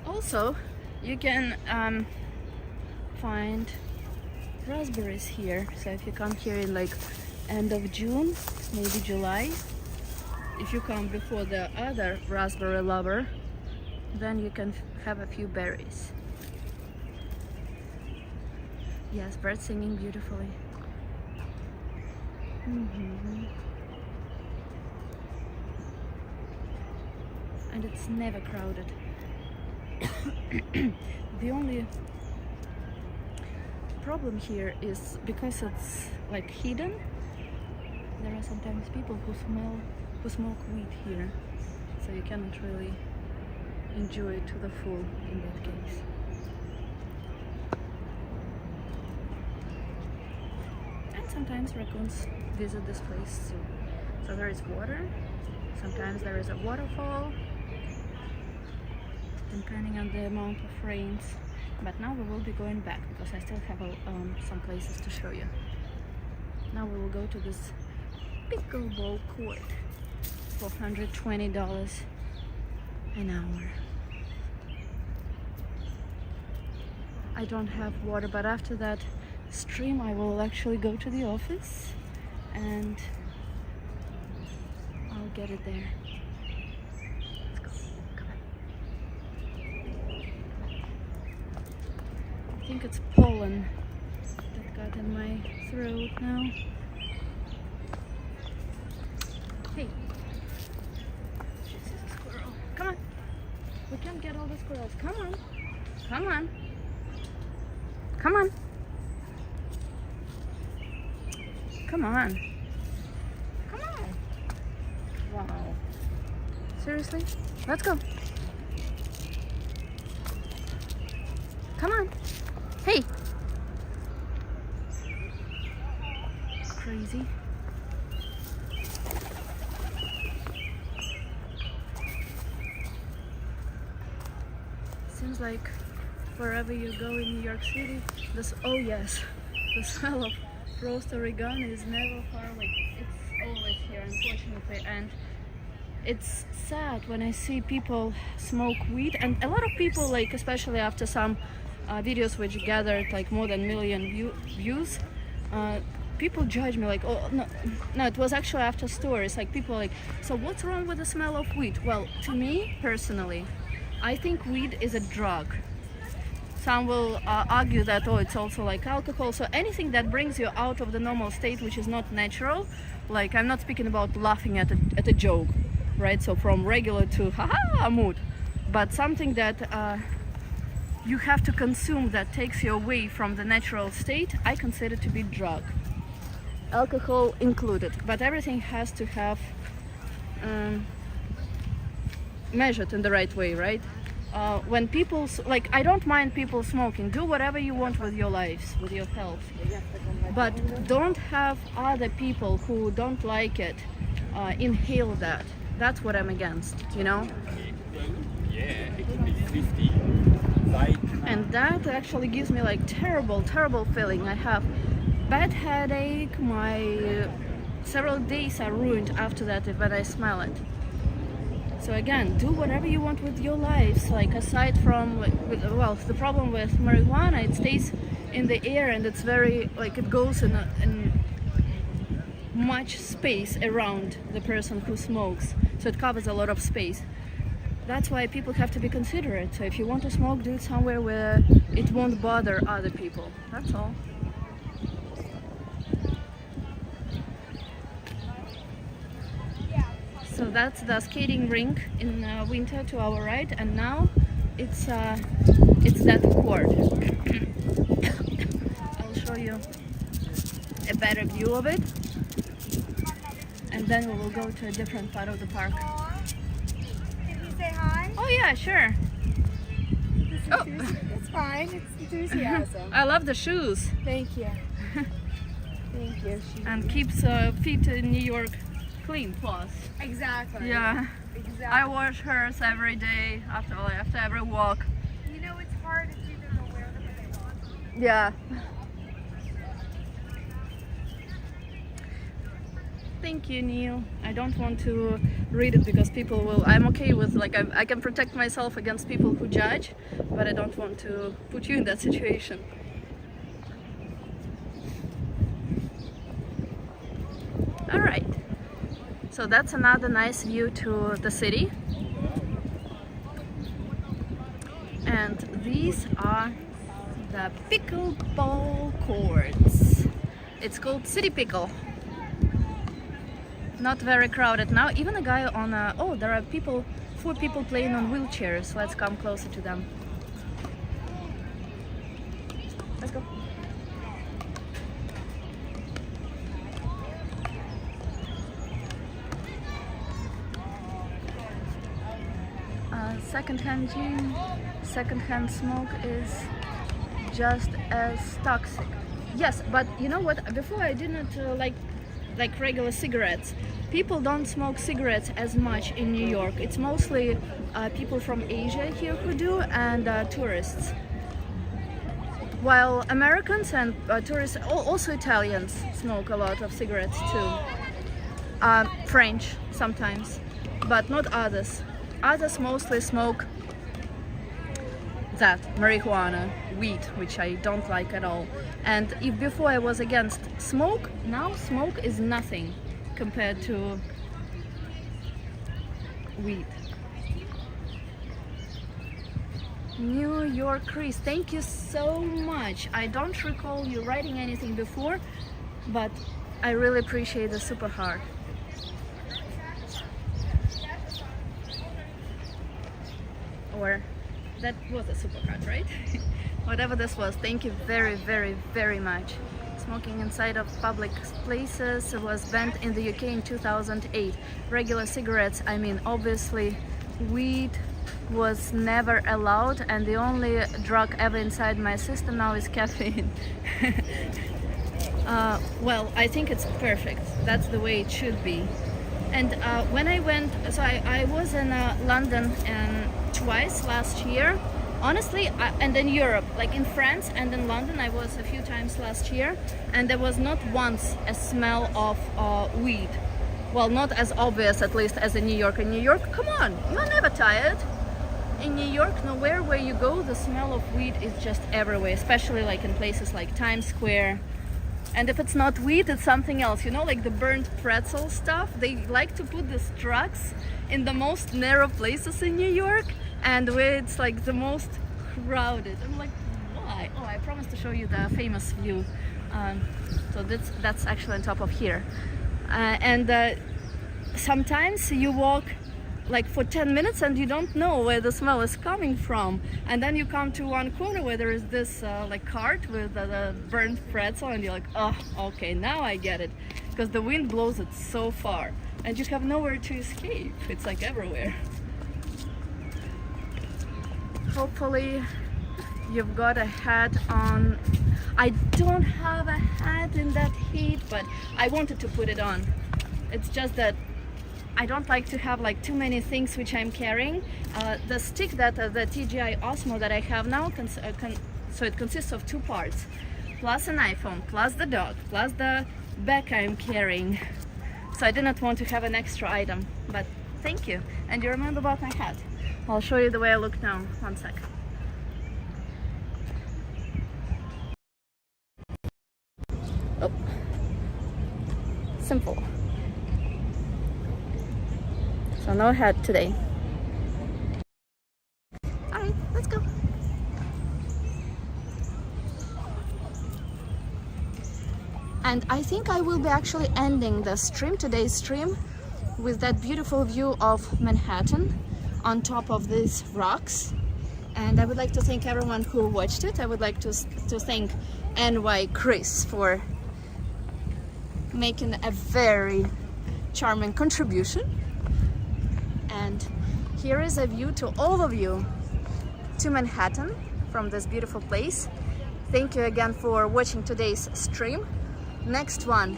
Speaker 1: Also, you can find raspberries here. So if you come here in like end of June, maybe July, if you come before the other raspberry lover, then you can have a few berries. Yes, birds singing beautifully. And it's never crowded. The only problem here is because it's like hidden, there are sometimes people who smoke weed here, so you cannot really enjoy it to the full in that case. And sometimes raccoons visit this place too. So there is water, sometimes there is a waterfall, depending on the amount of rains. But now we will be going back because I still have some places to show you. Now we will go to this pickleball court for $120 an hour. I don't have water, but after that stream I will actually go to the office and I'll get it there. I think it's pollen that got in my throat now. Hey, this is a squirrel. Come on, we can't get all the squirrels. Come on, come on, come on, come on, come on. Wow, seriously? Let's go. Come on. Hey! Crazy. Seems like wherever you go in New York City, oh yes, the smell of roast oregano is never far away. It's always here, unfortunately, and it's sad when I see people smoke weed, and a lot of people, like especially after some videos which gathered like more than 1 million views, people judge me like, oh no, it was actually after stories, like people like, so what's wrong with the smell of weed? Well, to me personally, I think weed is a drug. Some will argue that, oh, it's also like alcohol, so anything that brings you out of the normal state which is not natural, like I'm not speaking about laughing at a joke, right? So from regular to haha mood, but something that you have to consume that takes you away from the natural state, I consider to be drug, alcohol included. But everything has to have measured in the right way, right? When people, like, I don't mind people smoking, do whatever you want with your lives, with your health, but don't have other people who don't like it inhale that. That's what I'm against, you know?
Speaker 5: Yeah, it could be 50.
Speaker 1: And that actually gives me like terrible feeling. I have bad headache, my several days are ruined after that when I smell it. So again, do whatever you want with your lives, like aside from well, the problem with marijuana, it stays in the air and it's very, like, it goes in much space around the person who smokes, so it covers a lot of space. That's why people have to be considerate. So if you want to smoke, do it somewhere where it won't bother other people. That's all. So that's the skating rink in winter to our right, and now it's that court. I'll show you a better view of it, and then we will go to a different part of the park.
Speaker 3: Can you say hi?
Speaker 1: Oh yeah, sure. Oh.
Speaker 3: It's fine. It's enthusiasm.
Speaker 1: I love the shoes.
Speaker 3: Thank you. Thank you.
Speaker 1: And keeps feet in New York clean plus.
Speaker 3: Exactly.
Speaker 1: Yeah.
Speaker 3: Exactly.
Speaker 1: I wash hers every day after every walk.
Speaker 3: You know, it's hard if you don't know where they want.
Speaker 1: Yeah. Thank you, Neil. I don't want to read it because people will. I'm okay with, like, I can protect myself against people who judge, but I don't want to put you in that situation. All right. So that's another nice view to the city. And these are the pickleball courts. It's called City Pickle. Not very crowded now. Even a guy on a... Oh, there are 4 people playing on wheelchairs. Let's come closer to them. Let's go. Secondhand gin, secondhand smoke is just as toxic. Yes, but you know what? Before I didn't like regular cigarettes. People don't smoke cigarettes as much in New York. It's mostly people from Asia here who do, and tourists. While Americans and tourists, also Italians, smoke a lot of cigarettes too. French sometimes, but not others. Others mostly smoke that, marijuana, weed, which I don't like at all. And if before I was against smoke, now smoke is nothing compared to weed. New York Chris, thank you so much. I don't recall you writing anything before, but I really appreciate the super heart. Or that was a super heart, right? Whatever this was, thank you very, very, very much. Smoking inside of public places was banned in the UK in 2008. Regular cigarettes, I mean, obviously, weed was never allowed, and the only drug ever inside my system now is caffeine. Well, I think it's perfect. That's the way it should be. And when I went, so I was in London twice last year. Honestly, and in Europe, like in France and in London, I was a few times last year, and there was not once a smell of weed. Well, not as obvious, at least, as in New York. In New York, come on, you're never tired. In New York, nowhere where you go, the smell of weed is just everywhere, especially like in places like Times Square. And if it's not weed, it's something else, you know, like the burnt pretzel stuff. They like to put these trucks in the most narrow places in New York, and where it's like the most crowded. I'm like, why? Oh, I promised to show you the famous view. So that's actually on top of here. And sometimes you walk like for 10 minutes and you don't know where the smell is coming from, and then you come to one corner where there is this like cart with the burnt pretzel, and you're like, oh, okay, now I get it, because the wind blows it so far and you have nowhere to escape. It's like everywhere. Hopefully you've got a hat on. I don't have a hat in that heat, but I wanted to put it on. It's just that I don't like to have like too many things which I'm carrying. The stick that the TGI Osmo that I have now, so it consists of 2 parts, plus an iPhone, plus the dog, plus the bag I'm carrying. So I did not want to have an extra item, but thank you. And you remember about my hat. I'll show you the way I look now. One sec. Oh. Simple. So no hat today. Alright, let's go. And I think I will be actually ending the stream, today's stream, with that beautiful view of Manhattan on top of these rocks. And I would like to thank everyone who watched it. I would like to thank NY Chris for making a very charming contribution. And here is a view to all of you to Manhattan from this beautiful place. Thank you again for watching today's stream. Next one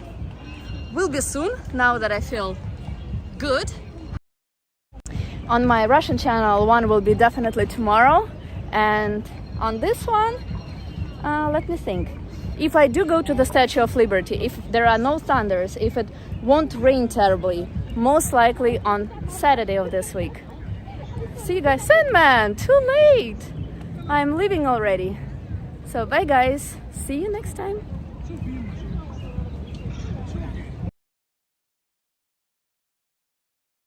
Speaker 1: will be soon, now that I feel good. On my Russian channel, one will be definitely tomorrow. And on this one, let me think. If I do go to the Statue of Liberty, if there are no thunders, if it won't rain terribly, most likely on Saturday of this week. See you guys. Sandman, too late. I'm leaving already. So bye guys. See you next time.